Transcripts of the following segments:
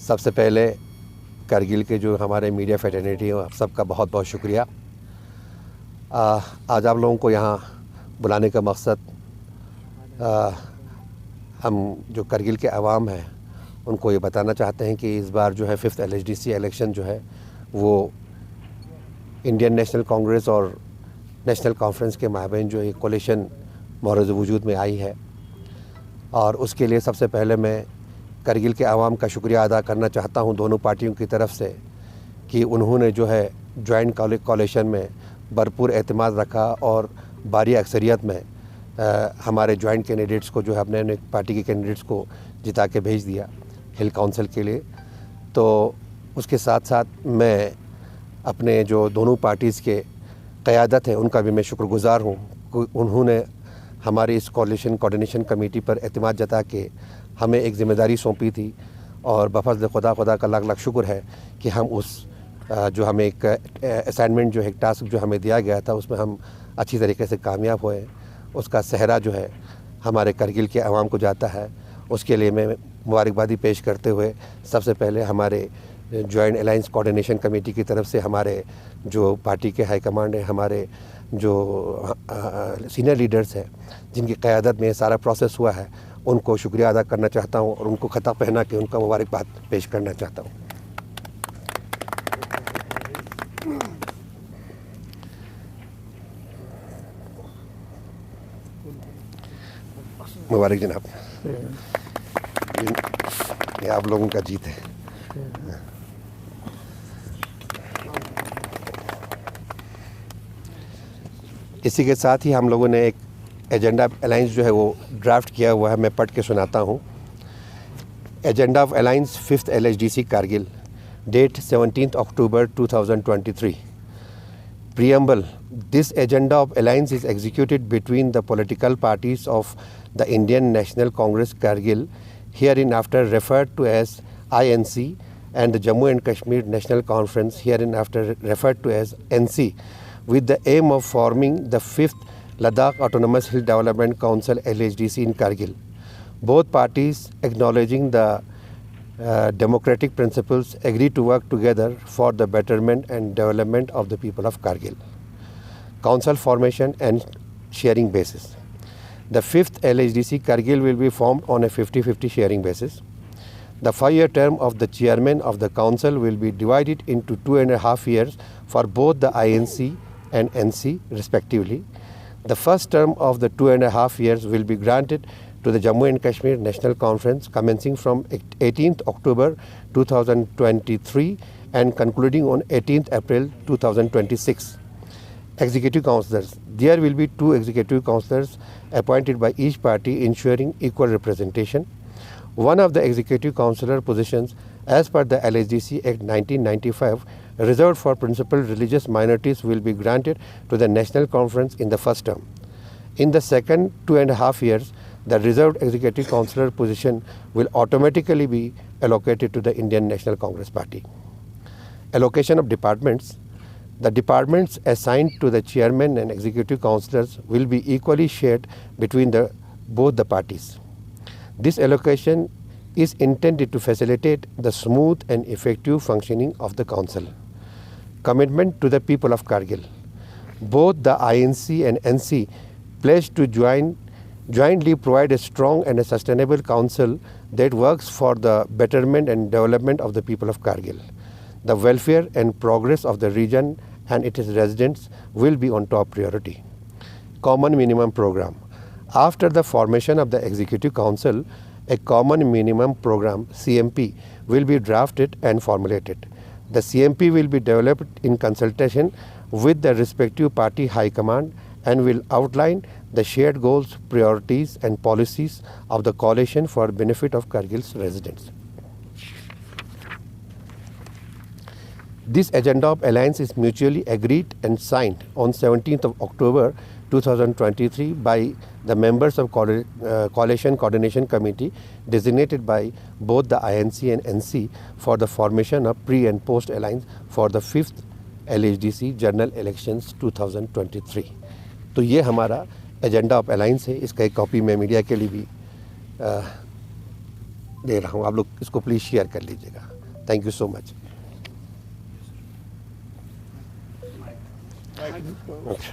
سب سے پہلے کرگل کے جو ہمارے میڈیا فیٹرنیٹی ہیں آپ سب کا بہت بہت شکریہ. آج آپ لوگوں کو یہاں بلانے کا مقصد ہم جو کرگل کے عوام ہیں ان کو یہ بتانا چاہتے ہیں کہ اس بار جو ہے 5th LHDC الیکشن جو ہے وہ انڈین نیشنل کانگریس اور نیشنل کانفرنس کے مابین جو ایک کولیشن مورد وجود میں آئی ہے. اور اس کے لیے سب سے پہلے میں کرگل کے عوام کا شکریہ ادا کرنا چاہتا ہوں دونوں پارٹیوں کی طرف سے کہ انہوں نے جو ہے جوائنٹ کولیشن میں بھرپور اعتماد رکھا اور بھاری اکثریت میں ہمارے جوائنٹ کینڈیڈیٹس کو جو ہے اپنے پارٹی کے کینڈیڈیٹس کو جتا کے بھیج دیا ہل کونسل کے لیے. تو اس کے ساتھ ساتھ میں اپنے جو دونوں پارٹیز کے قیادت ہیں ان کا بھی میں شکر گزار ہوں کہ انہوں نے ہماری اس کولیشن کوارڈینیشن کمیٹی پر اعتماد جتا کے ہمیں ایک ذمہ داری سونپی تھی. اور بفضل خدا کا لاکھ لاکھ شکر ہے کہ ہم اس جو ہمیں ایک اسائنمنٹ جو ہے ایک ٹاسک جو ہمیں دیا گیا تھا اس میں ہم اچھی طریقے سے کامیاب ہوئے. اس کا سہرا جو ہے ہمارے کرگل کے عوام کو جاتا ہے. اس کے لیے میں مبارکبادی پیش کرتے ہوئے سب سے پہلے ہمارے جوائنٹ الائنس کوارڈینیشن کمیٹی کی طرف سے ہمارے جو پارٹی کے ہائی کمانڈ ہیں ہمارے جو سینئر لیڈرز ہیں جن کی قیادت میں یہ سارا پروسیس ہوا ہے ان کو شکریہ ادا کرنا چاہتا ہوں اور ان کو خطا پہنا کے ان کا مبارکباد پیش کرنا چاہتا ہوں. مبارک جناب. یہ آپ لوگوں کا جیت ہے. اسی کے ساتھ ہی ہم لوگوں نے ایک ایجنڈا آف الائنس جو ہے وہ ڈرافٹ کیا ہوا ہے. میں پڑھ کے سناتا ہوں. Agenda of alliance 5th LHDC Kargil date 17 October 2023. Preamble. This agenda of alliance is executed between the political parties of the Indian National Congress Kargil, hereinafter referred to as INC, and the Jammu and Kashmir National Conference, hereinafter referred to as NC, with the aim of forming the 5th Ladakh Autonomous Hill Development Council LHDC in Kargil. Both parties, acknowledging the democratic principles, agree to work together for the betterment and development of the people of Kargil. Council formation and sharing basis. The 5th LHDC Kargil will be formed on a 50-50 sharing basis. The 5-year term of the chairman of the council will be divided into 2.5 years for both the INC and NC respectively. The first term of the 2.5 years will be granted to the Jammu and Kashmir National Conference commencing from 18th October 2023 and concluding on 18th April 2026. Executive Councillors. There will be 2 executive councillors appointed by each party ensuring equal representation. One of the executive councillor positions as per the LHDC Act 1995 reserved for principal religious minorities will be granted to the National Conference in the first term. In the second 2.5 years, the reserved executive councillor position will automatically be allocated to the Indian National Congress Party. Allocation of departments. The departments assigned to the chairman and executive councillors will be equally shared between both the parties. This allocation is intended to facilitate the smooth and effective functioning of the council. Commitment to the people of Kargil. Both the INC and NC pledge to jointly provide a strong and a sustainable council that works for the betterment and development of the people of Kargil. The welfare and progress of the region and its residents will be on top priority. Common Minimum Program. After the formation of the Executive Council, a Common Minimum Program CMP will be drafted and formulated. The CMP will be developed in consultation with the respective party high command and will outline the shared goals, priorities and policies of the coalition for benefit of Kargil's residents. This agenda of alliance is mutually agreed and signed on 17th of October 2023 by the members of Coalition Coordination Committee designated by both the INC and NC for the formation of pre and post alliance for the 5th LHDC General Elections 2023. تو یہ ہمارا agenda of alliance ہے. اس کا ایک copy میں media کے لیے بھی دے رہا ہوں. آپ لوگ اس کو پلیز شیئر کر لیجیے گا. Thank you so much. Okay.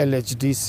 LHDC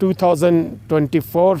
2024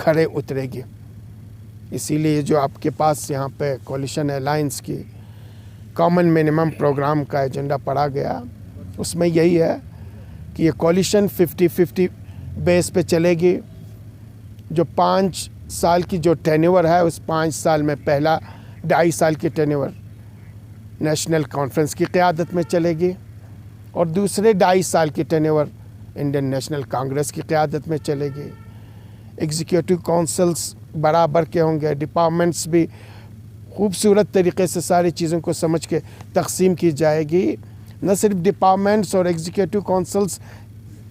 کھڑے اترے گی. اسی لیے جو آپ کے پاس یہاں پہ کولیشن الائنس کی کامن منیمم پروگرام کا ایجنڈا پڑھا گیا، اس میں یہی ہے کہ یہ کولیشن 50-50 بیس پہ چلے گی. جو 5 سال کی جو ٹینیور ہے، اس 5 سال میں پہلا 2.5 سال کی ٹینیور نیشنل کانفرنس کی قیادت میں چلے گی، اور دوسرے 2.5 سال کی ٹینیور انڈین نیشنل کانگریس کی قیادت میں چلے گی. ایگزیکیوٹو کونسلز برابر کے ہوں گے، ڈپارٹمنٹس بھی خوبصورت طریقے سے ساری چیزوں کو سمجھ کے تقسیم کی جائے گی. نہ صرف ڈپارٹمنٹس اور ایگزیکیوٹو کونسلز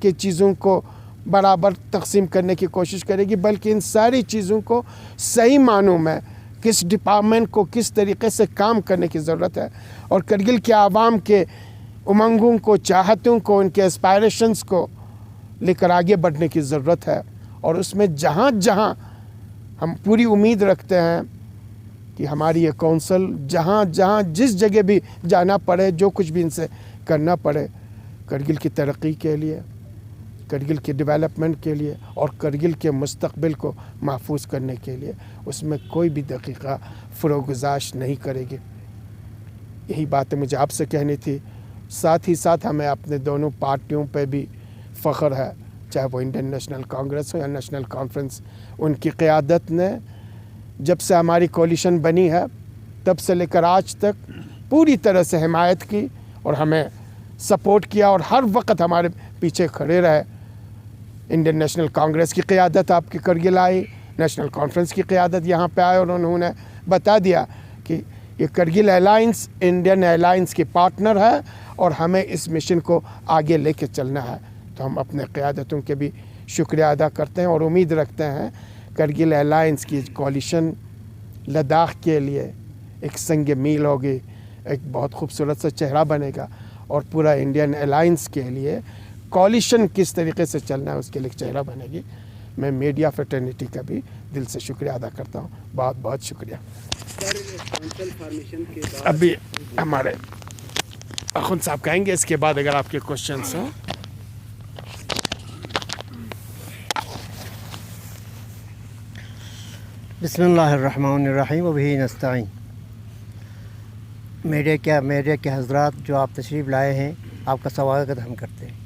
کے چیزوں کو برابر تقسیم کرنے کی کوشش کرے گی، بلکہ ان ساری چیزوں کو صحیح معنوں میں کس ڈپارٹمنٹ کو کس طریقے سے کام کرنے کی ضرورت ہے، اور کرگل کے عوام کے امنگوں کو، چاہتوں کو، ان کے اسپائریشنز کو لے کر آگے بڑھنے کی ضرورت ہے. اور اس میں جہاں جہاں ہم پوری امید رکھتے ہیں کہ ہماری یہ کونسل جہاں جہاں جس جگہ بھی جانا پڑے، جو کچھ بھی ان سے کرنا پڑے، کرگل کی ترقی کے لیے، کرگل کی ڈیولپمنٹ کے لیے اور کرگل کے مستقبل کو محفوظ کرنے کے لیے، اس میں کوئی بھی دقیقہ فروگزاش نہیں کرے گی. یہی باتیں مجھے آپ سے کہنی تھی. ساتھ ہی ساتھ ہمیں اپنے دونوں پارٹیوں پہ بھی فخر ہے، چاہے وہ انڈین نیشنل کانگریس ہو یا نیشنل کانفرنس. ان کی قیادت نے جب سے ہماری کولیشن بنی ہے تب سے لے کر آج تک پوری طرح سے حمایت کی اور ہمیں سپورٹ کیا، اور ہر وقت ہمارے پیچھے کھڑے رہے. انڈین نیشنل کانگریس کی قیادت آپ کی کرگل آئی، نیشنل کانفرنس کی قیادت یہاں پہ آئے، اور انہوں نے بتا دیا کہ یہ کرگل الائنس انڈین الائنس کی پارٹنر ہے اور ہمیں اس مشن کو آگے لے کے چلنا ہے. تو ہم اپنے قیادتوں کے بھی شکریہ ادا کرتے ہیں اور امید رکھتے ہیں کرگل الائنس کی کولیشن لداخ کے لیے ایک سنگ میل ہوگی، ایک بہت خوبصورت سا چہرہ بنے گا، اور پورا انڈین الائنس کے لیے کولیشن کس طریقے سے چلنا ہے اس کے لیے ایک چہرہ بنے گی. میں میڈیا فریٹرنیٹی کا بھی دل سے شکریہ ادا کرتا ہوں. بہت بہت شکریہ. ابھی ہمارے اخوند صاحب کہیں گے، اس کے بعد اگر آپ کے کوشچنس ہوں. بسم اللہ الرحمن الرحیم وبہ نستعین. میڈیا کے حضرات جو آپ تشریف لائے ہیں، آپ کا سواگت ہم کرتے ہیں.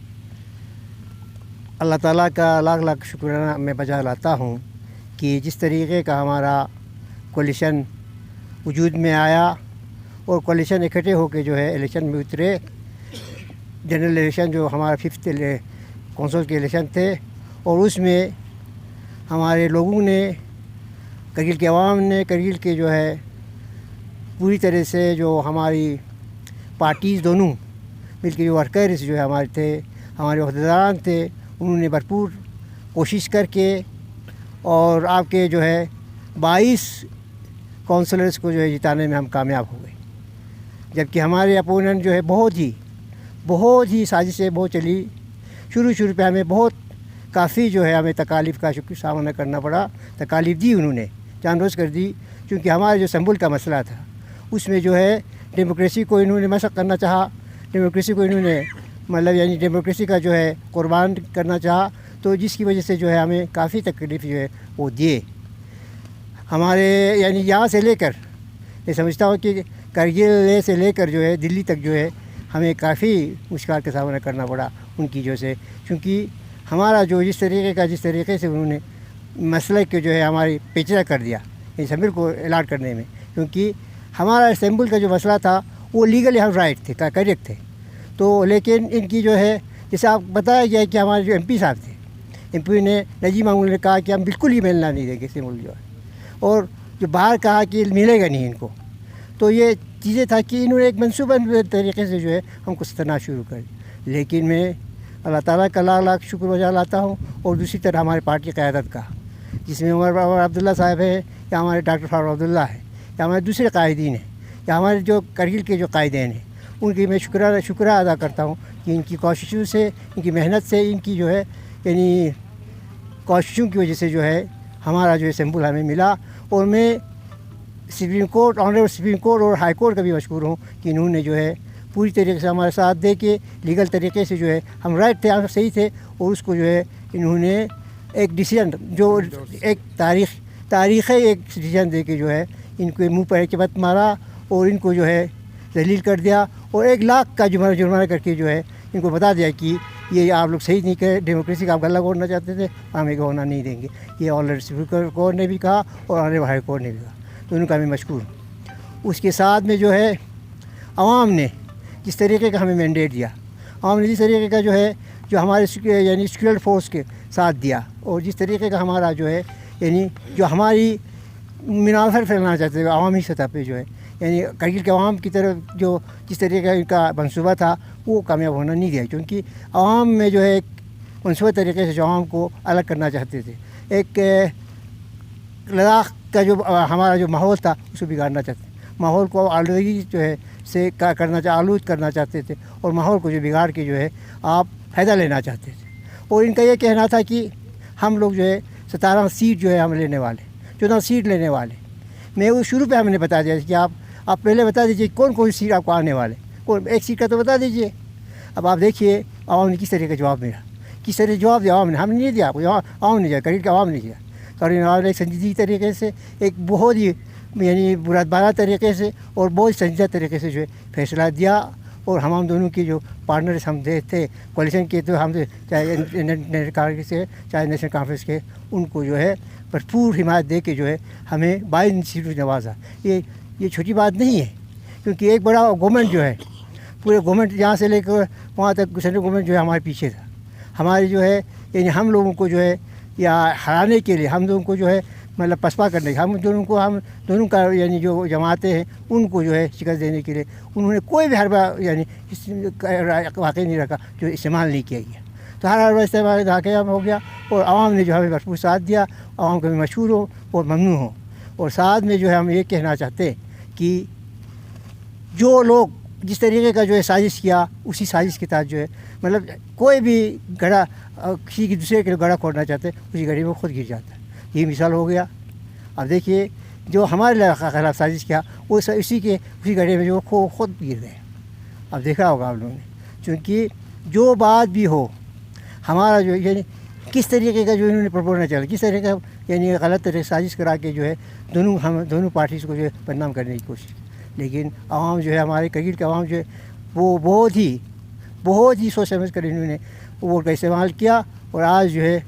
اللہ تعالیٰ کا لاکھ لاکھ شکرانہ میں بجا لاتا ہوں کہ جس طریقے کا ہمارا کولیشن وجود میں آیا اور کولیشن اکٹھے ہو کے جو ہے الیکشن میں اترے. جنرل الیکشن جو ہمارا 5th کونسل کے الیکشن تھے، اور اس میں ہمارے لوگوں نے، کرگل کے عوام نے، کرگل کے جو ہے پوری طرح سے جو ہماری پارٹیز دونوں مل کے جو ورکرز جو ہے ہمارے تھے، ہمارے عہدیداران تھے، انہوں نے بھرپور کوشش کر کے اور آپ کے جو ہے 22 کونسلرز کو جو ہے جتانے میں ہم کامیاب ہو گئے. جبکہ ہمارے اپوننٹ جو ہے بہت ہی سازشیں بہت چلی. شروع پہ ہمیں بہت کافی جو ہے ہمیں تکالیف کا سامنا کرنا پڑا. تکالیف دی انہوں نے، جان بوجھ کر دی، کیونکہ ہمارا جو سمبل کا مسئلہ تھا اس میں جو ہے ڈیموکریسی کو انہوں نے مسخ کرنا چاہا. ڈیموکریسی کو انہوں نے یعنی ڈیموکریسی کا جو ہے قربان کرنا چاہا، تو جس کی وجہ سے جو ہے ہمیں کافی تکلیف جو ہے وہ دیے. ہمارے یعنی یہاں سے لے کر میں سمجھتا ہوں کہ کرگل سے لے کر جو ہے دلی تک جو ہے ہمیں کافی مشکلات کا سامنا کرنا پڑا ان کی جو سے، کیونکہ ہمارا جو جس طریقے سے انہوں نے مسئلہ کو جو ہے ہماری پیچیدہ کر دیا اسمبل کو الاٹ کرنے میں. کیونکہ ہمارا اسمبل کا جو مسئلہ تھا وہ لیگلی ہم رائٹ تھے، کریکٹ تھے. تو لیکن ان کی جو ہے جیسے آپ بتایا گیا کہ ہمارے جو MP صاحب تھے، MP نے نجیب معمول نے کہا کہ ہم بالکل ہی ملنا نہیں دیں گے اسمبل جو ہے، اور جو باہر کہا کہ ملے گا نہیں ان کو. تو یہ چیزیں تھا کہ انہوں نے ایک منصوبہ طریقے سے جو ہے ہم کو ستنا شروع کر. لیکن میں اللہ تعالیٰ کا لاکھ لاکھ شکر وجہ لاتا ہوں، اور دوسری طرح ہمارے پارٹی قیادت کا، جس میں عمر عبداللہ صاحب ہیں، یا ہمارے ڈاکٹر فاروق عبداللہ ہیں، یا ہمارے دوسرے قائدین ہیں، یا ہمارے جو کرگل کے جو قائدین ہیں، ان کی میں شکریہ ادا کرتا ہوں کہ ان کی کوششوں سے، ان کی محنت سے، ان کی جو ہے یعنی کوششوں کی وجہ سے جو ہے ہمارا جو اسمبل ہمیں ملا. اور میں supreme court, honourable supreme court اور ہائی کورٹ کا بھی مشکور ہوں کہ انہوں نے جو ہے پوری طریقے سے ہمارے ساتھ دے کے لیگل طریقے سے جو ہے ہم رائٹ تھے، ہم صحیح تھے، اور اس کو جو ہے انہوں نے ایک ڈیسیجن جو ایک تاریخی ایک ڈیسیجن دے کے جو ہے ان کو منہ پر ایک بت مارا اور ان کو جو ہے ذلیل کر دیا اور 1 لاکھ کا جرمانہ کر کے جو ہے ان کو بتا دیا کہ یہ آپ لوگ صحیح نہیں کرے، ڈیموکریسی کا آپ غلہ ہونا چاہتے تھے، ہم یہ ہونا نہیں دیں گے. یہ آلریڈی سپریم کورٹ نے بھی کہا اور آنریبل ہائی کورٹ نے بھی کہا، تو ان کا میں مشکور ہوں. اس کے ساتھ میں جو ہے عوام نے جس طریقے کا ہمیں مینڈیٹ دیا، عوام نے جس طریقے کا جو ہے جو ہمارے یعنی سیکورٹی فورس کے ساتھ دیا، اور جس طریقے کا ہمارا جو ہے یعنی جو ہماری منافر پھیلانا چاہتے تھے عوامی سطح پہ جو ہے یعنی کرگل کے عوام کی طرف جو جس طریقے کا ان کا منصوبہ تھا وہ کامیاب ہونا نہیں دیا، کیونکہ عوام میں جو ہے ایک منصوبہ طریقے سے جو عوام کو الگ کرنا چاہتے تھے، ایک لداخ کا جو ہمارا جو ماحول تھا اس کو بگاڑنا چاہتے تھے، ماحول کو آلودگی جو ہے سے آلود کرنا چاہتے تھے، اور ماحول کو جو بگاڑ کے جو ہے آپ فائدہ لینا چاہتے تھے. اور ان کا یہ کہنا تھا کہ ہم لوگ جو ہے 17 سیٹ جو ہے ہم لینے والے، 14 سیٹ لینے والے. میں وہ شروع پہ ہم نے بتا دیا کہ آپ پہلے بتا دیجیے کون کون سی سیٹ آپ کو آنے والے، کون 1 سیٹ کا تو بتا دیجیے. اب آپ دیکھیے عوام نے کس طرح کا جواب ملا، کس طرح جواب دیا عوام نے. ہم نے نہیں دیا، عوام نے دیا، کرگل کے عوام نے دیا. کرگل عوام نے ایک سنجیدگی طریقے سے، ایک بہت ہی یعنی برادبانہ طریقے سے اور بہت سنجیدہ طریقے سے جو ہے فیصلہ دیا. اور ہم دونوں کی جو پارٹنرز ہم تھے کولیشن کے، تو ہم چاہے نیشنل کانگریس کے چاہے نیشنل کانفرنس کے، ان کو جو ہے بھرپور حمایت دے کے جو ہے ہمیں 22 سیٹوں سے نوازا. یہ چھوٹی بات نہیں ہے، کیونکہ ایک بڑا گورنمنٹ جو ہے پورے گورنمنٹ یہاں سے لے کر وہاں تک سینٹرل گورنمنٹ جو ہے ہمارے پیچھے تھا. ہماری جو ہے یعنی ہم لوگوں کو جو ہے یا ہرانے کے لیے، ہم لوگوں کو جو ہے مطلب پسپا کرنے کے، ہم دونوں کا یعنی جو جماعتیں ہیں ان کو جو ہے شکست دینے کے لیے انہوں نے کوئی بھی حربہ یعنی واقع نہیں رکھا جو استعمال نہیں کیا گیا. تو ہر حربہ استعمال کامیاب ہو گیا، اور عوام نے جو ہمیں بھرپور ساتھ دیا. عوام کو بھی مشہور ہو اور ممنون ہو. اور ساتھ میں جو ہے ہم یہ کہنا چاہتے ہیں کہ جو لوگ جس طریقے کا جو ہے سازش کیا، اسی سازش کے تحت جو ہے مطلب کوئی بھی گڑھا کسی کی دوسرے کے گڑھا کھودنا چاہتے ہیں، اسی گڑھے میں خود گر جاتا ہے. یہ مثال ہو گیا. اب دیکھیے جو ہمارے خلاف سازش کیا وہ اسی گڑھے میں جو خود گر گئے. اب دیکھا ہوگا آپ لوگوں نے. چونکہ جو بات بھی ہو ہمارا جو یعنی کس طریقے کا جو انہوں نے پرپوزل چلا، کس طریقے کا یعنی غلط طریقے سازش کرا کے جو ہے دونوں پارٹیز کو جو ہے بدنام کرنے کی کوشش کی. لیکن عوام جو ہے ہمارے کرگل کے عوام جو ہے وہ بہت ہی سوچ سمجھ کر انہوں نے ووٹ کا استعمال کیا. اور آج جو ہے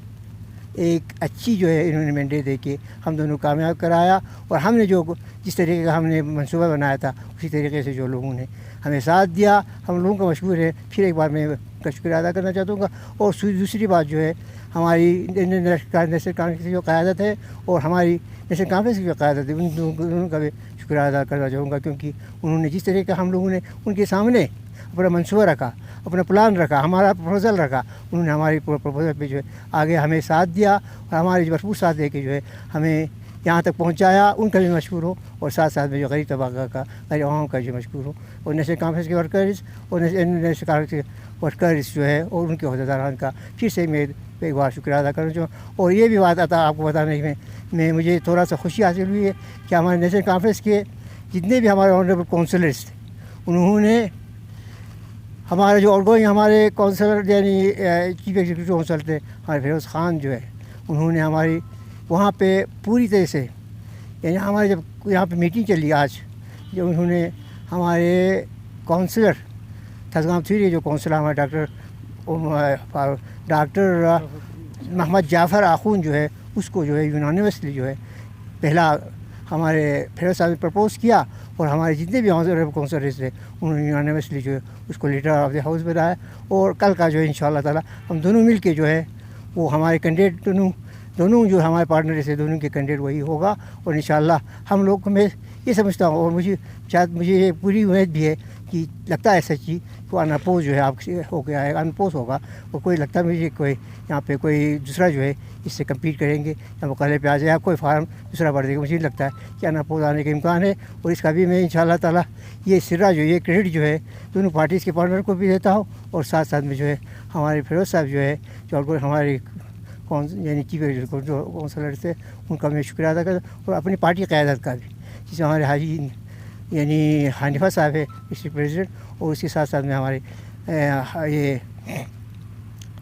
ایک اچھی جو ہے انہوں نے مینڈیٹ دے کے ہم دونوں کامیاب کرایا. اور ہم نے جو جس طریقے کا ہم نے منصوبہ بنایا تھا اسی طریقے سے جو لوگوں نے ہمیں ساتھ دیا، ہم لوگوں کا مشکور ہے. پھر ایک بار میں کا شکریہ ادا کرنا چاہتا ہوں. اور دوسری بات جو ہے ہماری نیشنل کانگریس کی جو قیادت ہے اور ہماری نیشنل کانفرنس کی جو قیادت ہے ان دونوں کا بھی شکریہ ادا کرنا چاہوں گا، کیونکہ انہوں نے جس طریقے کا ہم لوگوں نے ان کے سامنے اپنا منصوبہ رکھا، اپنا پلان رکھا، ہمارا پروپوزل رکھا، انہوں نے ہماری پروپوزل پہ جو ہے آگے ہمیں ساتھ دیا اور ہمارے بھرپور ساتھ دے کے جو ہے ہمیں یہاں تک پہنچایا. ان کا بھی مشکور ہوں. اور ساتھ میں جو غریب طبقہ کا غریب عوام کا جو مشکور ہوں. اور نیشنل کانفرنس کے ورکرز اور نیشنل کانگریس کے ورکرز جو ہے اور ان کے عہدیداران کا پھر سے میں ایک بار شکریہ ادا کرنا چاہوں. اور یہ بھی بات آتا آپ کو بتانے میں مجھے تھوڑا سا خوشی حاصل ہوئی ہے کہ ہمارے نیشنل کانفرنس کے جتنے بھی ہمارے آنریبل کونسلرز تھے انہوں نے ہمارے جو آؤٹ گوئنگ ہمارے کونسلر یعنی چیف ایگزیکٹو کونسل تھے ہمارے فیروز خان جو ہے، انہوں نے ہماری وہاں پہ پوری طرح سے یعنی ہمارے جب یہاں پہ میٹنگ چلی آج، جب انہوں نے ہمارے کونسلر تھزگام 3 جو کونسلر ہمارے ڈاکٹر محمد جعفر آخون جو ہے اس کو جو ہے یونانیمسلی جو ہے پہلا ہمارے فیروز صاحب نے پرپوز کیا. اور ہمارے جتنے بھی آنریبل کونسلرز تھے انہوں نے یونانیمسلی جو ہے اس کو لیڈر آف دی ہاؤس بنایا. اور کل کا جو ہے انشاءاللہ تعالی ہم دونوں مل کے جو ہے وہ ہمارے کینڈیڈیٹ دونوں جو ہمارے پارٹنرز ہیں دونوں کے کینڈیڈیٹ وہی ہوگا. اور انشاءاللہ ہم لوگ کو میں یہ سمجھتا ہوں اور مجھے یہ پوری امید بھی ہے کہ لگتا ہے سچی کہ انپوز جو ہے آپ ہو گیا ہے، انپوز ہوگا. اور کوئی لگتا ہے مجھے کوئی یہاں پہ کوئی دوسرا جو ہے اس سے کمپیٹ کریں گے یا مقابلے پہ آ جائے، کوئی فارم دوسرا بڑھ دے گا. مجھے لگتا ہے کہ انپوز آنے کا امکان ہے. اور اس کا بھی میں انشاءاللہ تعالیٰ یہ سرا جو یہ کریڈٹ جو ہے دونوں پارٹیز کے پارٹنر کو بھی دیتا ہوں. اور ساتھ میں جو ہے ہمارے فیروز صاحب جو ہے جو ہمارے یعنی چیف ایگزیکٹو کونسلر سے ان کا میں شکریہ ادا کرتا ہوں. اور اپنی پارٹی قیادت کا بھی، جس میں ہمارے حاجی یعنی حنیفہ صاحب ہے ڈسٹرکٹ پریزیڈنٹ. اور اس کے ساتھ میں ہمارے یہ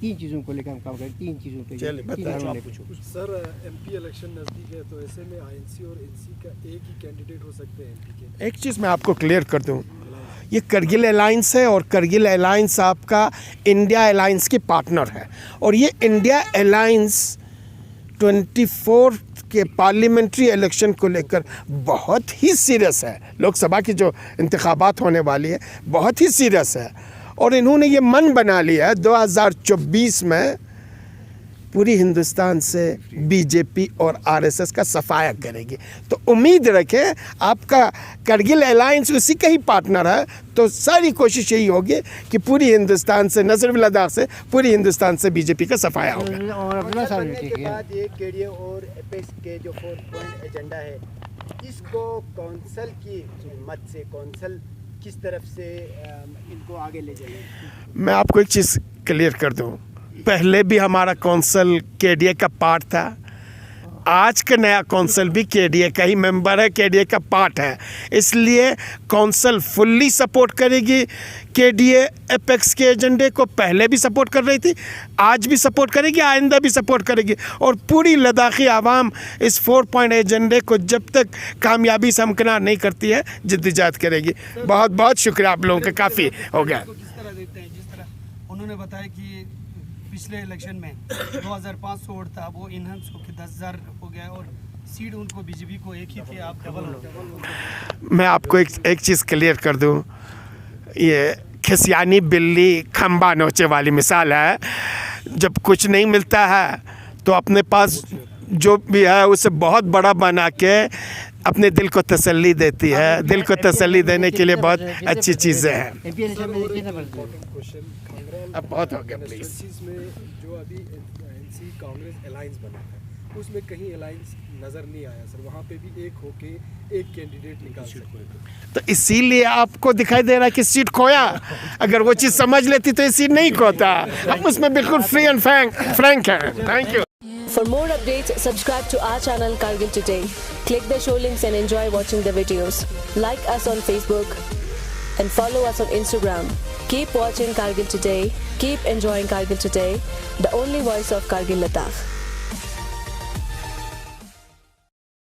تین چیزوں کو لے کے ہم کام کریں، تین چیزوں پہ چلیے، تین بتائیں۔ اداروں لے کے۔ سر ایم پی الیکشن نزدیک ہے تو ایسے میں آئی این سی اور این سی کا ایک ہی کینڈیڈیٹ ہو سکتے ہیں ایم پی کے؟ ایک چیز میں آپ کو کلیئر کر دوں، یہ کرگل الائنس ہے اور کرگل الائنس آپ کا انڈیا الائنس کی پارٹنر ہے، اور یہ انڈیا الائنس 24 کے پارلیمنٹری الیکشن کو لے کر بہت ہی سیریس ہے۔ لوک سبھا کی جو انتخابات ہونے والی ہے بہت ہی سیریس ہے، اور انہوں نے یہ من بنا لیا ہے 2024 میں پوری ہندوستان سے بی جے پی اور آر ایس ایس کا صفایا کرے گی۔ تو امید رکھیں، آپ کا کرگل الائنس اسی کا ہی پارٹنر ہے، تو ساری کوشش یہی ہوگی کہ پوری ہندوستان سے، نہ صرف لداخ سے، پوری ہندوستان سے بی جے پی کا صفایا ہوگا۔ اور عبداللہ صاحب نے کے ٹھیک ہے، بعد یہ کے ڈی اے اور ایپیکس کے جو 4 پوائنٹ ایجنڈا ہے، اس کو کونسل کی مت سے کونسل کس طرف سے ان کو آگے لے جائے گی؟ میں آپ کو ایک چیز کلیئر کر دوں، پہلے بھی ہمارا کونسل کے ڈی اے کا پارٹ تھا، آج کا نیا کونسل بھی کے ڈی اے کا ہی ممبر ہے، کے ڈی اے کا پارٹ ہے، اس لیے کونسل فلی سپورٹ کرے گی کے ڈی اے ایپیکس کے ایجنڈے کو۔ پہلے بھی سپورٹ کر رہی تھی، آج بھی سپورٹ کرے گی، آئندہ بھی سپورٹ کرے گی، اور پوری لداخی عوام اس 4 پوائنٹ ایجنڈے کو جب تک کامیابی سے ہمکنار نہیں کرتی ہے جدوجہد کرے گی۔ بہت بہت شکریہ آپ لوگوں کا، کافی ہو گیا۔ کس طرح دیتے ہیں؟ جس طرح انہوں نے بتایا کہ پچھلے الیکشن میں 2500 ووٹ تھا، وہ انہنس ہو کے 10,000 ہو گیا، اور سیٹ ان کو بی جے پی کو ایک ہی تھے، آپ ڈبل ہو۔ میں آپ کو ایک چیز کلیئر کر دوں، یہ کھسیانی بلی کھمبا نوچے والی مثال ہے۔ جب کچھ نہیں ملتا ہے تو اپنے پاس جو بھی ہے اسے بہت بڑا بنا کے اپنے دل کو تسلی دیتی ہے۔ دل کو تسلی دینے کے لیے بہت اچھی چیزیں ہیں۔ اب بہت ہو گیا پلیز۔ چیز میں جو ابھی این سی کانگریس الائنس بنا ہے، اس میں کہیں الائنس نظر نہیں آیا سر، وہاں پہ بھی ایک ہو کے ایک کینڈیڈیٹ نکال سکتے ہیں، تو اسی لیے آپ کو دکھائی دے رہا ہے کہ سیٹ کھویا۔ اگر وہ چیز سمجھ لیتی تو یہ سیٹ نہیں کھوتا۔ ہم اس میں بالکل فری اینڈ فرینک ہیں۔ Thank you. For more updates, subscribe to our channel Kargil Today. Click the show links and enjoy watching the videos. Like us on Facebook and follow us on Instagram. Keep watching Kargil Today. Keep enjoying Kargil Today, the only voice of Kargil Ladakh.